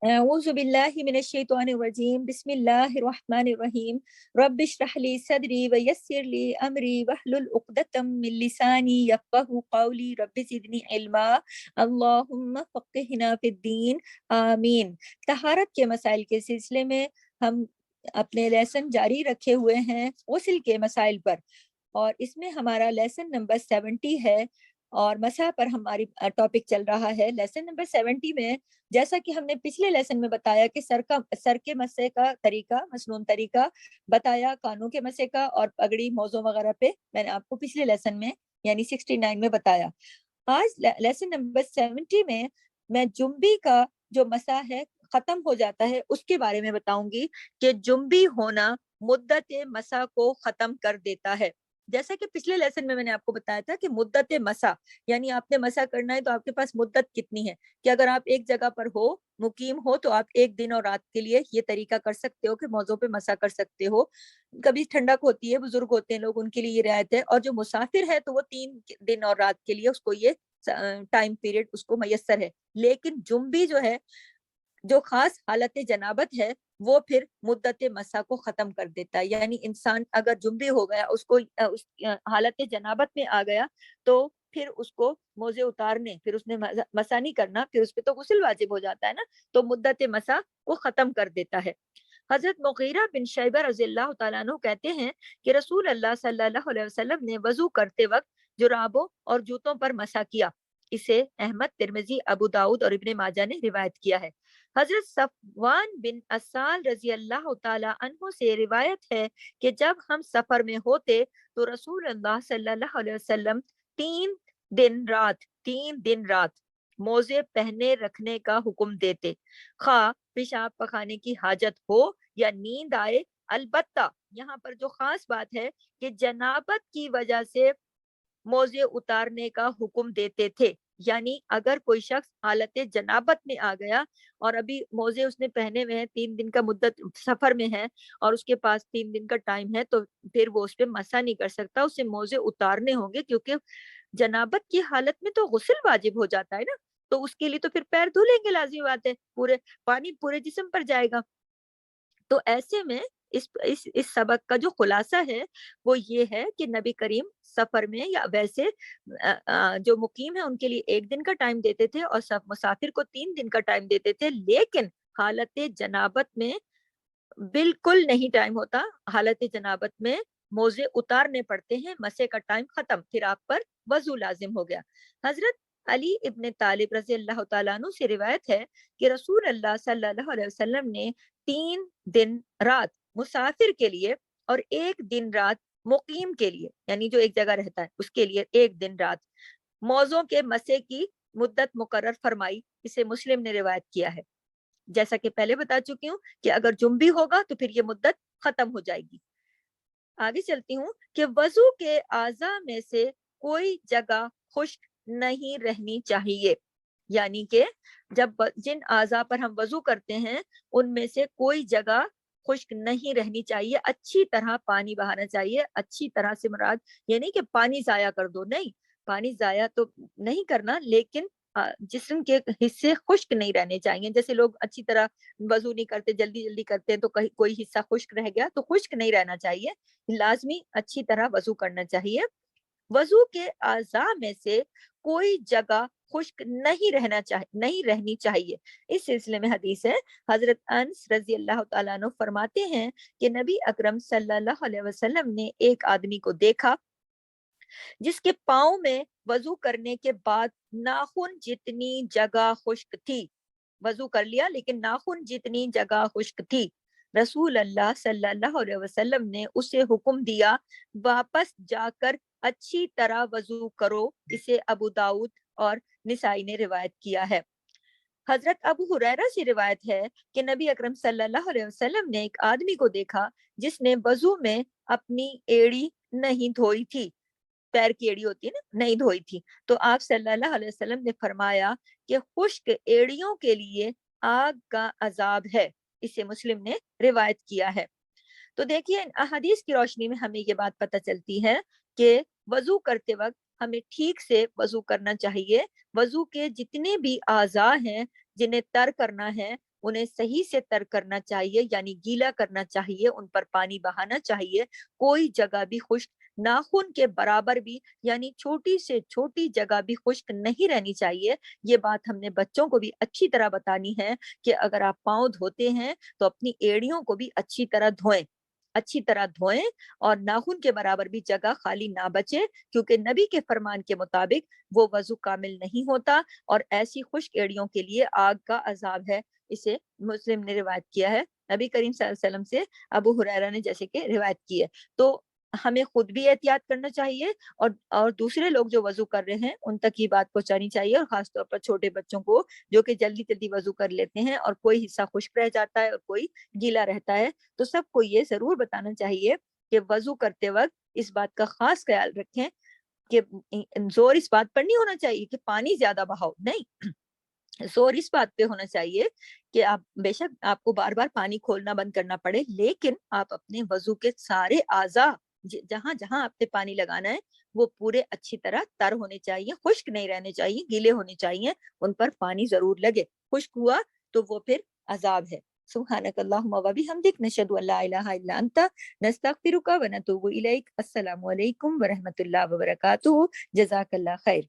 أعوذ بالله من الشيطان الرجيم بسم الله الرحمن الرحيم رب اشرح لي صدري ويسر لي أمري واحلل عقدة من لساني يفقهوا قولي رب زدني علما اللهم فقهنا في الدين آمین۔ طہارت کے مسائل کے سلسلے میں ہم اپنے لیسن جاری رکھے ہوئے ہیں غسل کے مسائل پر، اور اس میں ہمارا لیسن نمبر 70 ہے، اور مسح پر ہماری ٹاپک چل رہا ہے۔ لیسن نمبر 70 میں جیسا کہ ہم نے پچھلے لیسن میں بتایا کہ سر کے مسح کا طریقہ، مسنون طریقہ بتایا، کانوں کے مسح کا اور پگڑی موزوں وغیرہ پہ میں نے آپ کو پچھلے لیسن میں یعنی 69 میں بتایا۔ آج لیسن نمبر 70 میں جنبی کا جو مسح ہے ختم ہو جاتا ہے اس کے بارے میں بتاؤں گی کہ جنبی ہونا مدت مسح کو ختم کر دیتا ہے۔ جیسا کہ پچھلے لیسن میں نے آپ کو بتایا تھا کہ مدت مسح یعنی آپ نے مسح کرنا ہے تو آپ کے پاس مدت کتنی ہے، کہ اگر آپ ایک جگہ پر ہو، مقیم ہو، تو آپ ایک دن اور رات کے لیے یہ طریقہ کر سکتے ہو کہ موضوع پہ مسح کر سکتے ہو۔ کبھی ٹھنڈک ہوتی ہے، بزرگ ہوتے ہیں لوگ، ان کے لیے یہ رعایت ہے، اور جو مسافر ہے تو وہ 3 دن اور رات کے لیے اس کو یہ ٹائم پیریڈ اس کو میسر ہے۔ لیکن جنبی جو ہے، جو خاص حالت جنابت ہے، وہ پھر مدت مسح کو ختم کر دیتا ہے۔ یعنی انسان اگر جنبی ہو گیا، اس کو اس حالت جنابت میں آ گیا، تو پھر اس کو موزے اتارنے، پھر اس نے مسح نہیں کرنا، پھر اس پہ تو غسل واجب ہو جاتا ہے نا، تو مدت مسح کو ختم کر دیتا ہے۔ حضرت مغیرہ بن شیبہ رضی اللہ تعالیٰ عنہ کہتے ہیں کہ رسول اللہ صلی اللہ علیہ وسلم نے وضو کرتے وقت جرابوں اور جوتوں پر مسح کیا۔ اسے احمد، ترمذی، ابو داؤد اور ابن ماجہ نے روایت کیا ہے۔ حضرت صفوان بن اسال رضی اللہ تعالیٰ عنہ سے روایت ہے کہ جب ہم سفر میں ہوتے تو رسول اللہ صلی اللہ علیہ وسلم 3 دن رات موزے پہنے رکھنے کا حکم دیتے، خواہ پیشاب پخانے کی حاجت ہو یا نیند آئے۔ البتہ یہاں پر جو خاص بات ہے کہ جنابت کی وجہ سے موزے اتارنے کا حکم دیتے تھے، یعنی اگر کوئی شخص حالت جنابت میں آ گیا اور ابھی موزے اس نے پہنے ہوئے ہیں، 3 دن کا مدت سفر میں ہے اور اس کے پاس 3 دن کا ٹائم ہے، تو پھر وہ اس پہ مسح نہیں کر سکتا، اسے موزے اتارنے ہوں گے، کیونکہ جنابت کی حالت میں تو غسل واجب ہو جاتا ہے نا، تو اس کے لیے تو پھر پیر دھلیں گے، لازمی بات ہے، پورے پانی پورے جسم پر جائے گا۔ تو ایسے میں اس سبق کا جو خلاصہ ہے وہ یہ ہے کہ نبی کریم سفر میں یا ویسے جو مقیم ہے ان کے لیے 1 دن کا ٹائم دیتے تھے اور مسافر کو 3 دن کا ٹائم دیتے تھے، لیکن حالت جنابت میں بالکل نہیں ٹائم ہوتا۔ حالت جنابت میں موزے اتارنے پڑتے ہیں، مسح کا ٹائم ختم، پھر آپ پر وضو لازم ہو گیا۔ حضرت علی ابن طالب رضی اللہ تعالیٰ عنہ سے روایت ہے کہ رسول اللہ صلی اللہ علیہ وسلم نے 3 دن رات مسافر کے لیے اور 1 دن رات مقیم کے لیے، یعنی جو ایک جگہ رہتا ہے اس کے لیے 1 دن رات موزوں کے مسح کی مدت مقرر فرمائی۔ اسے مسلم نے روایت کیا ہے۔ جیسا کہ پہلے بتا چکی ہوں کہ اگر جنبی ہوگا تو پھر یہ مدت ختم ہو جائے گی۔ آگے چلتی ہوں کہ وضو کے اعضاء میں سے کوئی جگہ خشک نہیں رہنی چاہیے، یعنی کہ جب جن اعضاء پر ہم وضو کرتے ہیں ان میں سے کوئی جگہ خشک نہیں رہنی چاہیے، اچھی طرح پانی بہانا چاہیے۔ اچھی طرح سے مراد یہ نہیں کہ پانی ضائع کر دو، نہیں، پانی ضائع تو نہیں کرنا، لیکن جسم کے حصے خشک نہیں رہنے چاہیے۔ جیسے لوگ اچھی طرح وضو نہیں کرتے، جلدی جلدی کرتے ہیں تو کہیں کوئی حصہ خشک رہ گیا، تو خشک نہیں رہنا چاہیے، لازمی اچھی طرح وضو کرنا چاہیے۔ وضو کے اعضاء میں سے کوئی جگہ خشک نہیں رہنی چاہیے۔ اس سلسلے میں حدیث ہے، حضرت انس رضی اللہ تعالیٰ عنہ فرماتے ہیں کہ نبی اکرم صلی اللہ علیہ وسلم نے ایک آدمی کو دیکھا جس کے پاؤں میں وضو کرنے کے بعد ناخن جتنی جگہ خشک تھی، وضو کر لیا لیکن ناخن جتنی جگہ خشک تھی۔ رسول اللہ صلی اللہ علیہ وسلم نے اسے حکم دیا، واپس جا کر اچھی طرح وضو کرو۔ اسے ابو داؤد اور نسائی نے روایت کیا ہے۔ حضرت ابو ہریرہ سے روایت ہے کہ نبی اکرم صلی اللہ علیہ وسلم نے ایک آدمی کو دیکھا جس نے وضو میں اپنی ایڑی نہیں دھوئی تھی، پیر کی ایڑی ہوتی ہے نا، نہیں دھوئی تھی، تو آپ صلی اللہ علیہ وسلم نے فرمایا کہ خشک ایڑیوں کے لیے آگ کا عذاب ہے۔ اسے مسلم نے روایت کیا ہے۔ تو دیکھیے ان احادیث کی روشنی میں ہمیں یہ بات پتہ چلتی ہے کہ وضو کرتے وقت ہمیں ٹھیک سے وضو کرنا چاہیے۔ وضو کے جتنے بھی اعضاء ہیں جنہیں تر کرنا ہے انہیں صحیح سے تر کرنا چاہیے، یعنی گیلا کرنا چاہیے، ان پر پانی بہانا چاہیے، کوئی جگہ بھی خشک، ناخن کے برابر بھی، یعنی چھوٹی سے چھوٹی جگہ بھی خشک نہیں رہنی چاہیے۔ یہ بات ہم نے بچوں کو بھی اچھی طرح بتانی ہے کہ اگر آپ پاؤں دھوتے ہیں تو اپنی ایڑیوں کو بھی اچھی طرح دھوئیں، اچھی طرح دھوئیں، اور ناخن کے برابر بھی جگہ خالی نہ بچے، کیونکہ نبی کے فرمان کے مطابق وہ وضو کامل نہیں ہوتا، اور ایسی خشک ایڑیوں کے لیے آگ کا عذاب ہے۔ اسے مسلم نے روایت کیا ہے، نبی کریم صلی اللہ علیہ وسلم سے ابو ہریرہ نے جیسے کہ روایت کی ہے۔ تو ہمیں خود بھی احتیاط کرنا چاہیے، اور دوسرے لوگ جو وضو کر رہے ہیں ان تک یہ بات پہنچانی چاہیے، اور خاص طور پر چھوٹے بچوں کو جو کہ جلدی جلدی وضو کر لیتے ہیں اور کوئی حصہ خشک رہ جاتا ہے اور کوئی گیلا رہتا ہے، تو سب کو یہ ضرور بتانا چاہیے کہ وضو کرتے وقت اس بات کا خاص خیال رکھیں کہ زور اس بات پر نہیں ہونا چاہیے کہ پانی زیادہ بہاؤ، نہیں، زور اس بات پہ ہونا چاہیے کہ آپ بے شک آپ کو بار بار پانی کھولنا بند کرنا پڑے، لیکن آپ اپنے وضو کے سارے اعضاء جہاں جہاں آپ نے پانی لگانا ہے وہ پورے اچھی طرح تر ہونے چاہیے، خشک نہیں رہنے چاہیے، گیلے ہونے چاہیے، ان پر پانی ضرور لگے، خشک ہوا تو وہ پھر عذاب ہے۔ سبحانک اللہم و بحمدک، نشہد ان لا الہ الا انت، نستغفرک و نتوب الیک۔ السلام علیکم ورحمۃ اللہ وبرکاتہ۔ جزاک اللہ خیر۔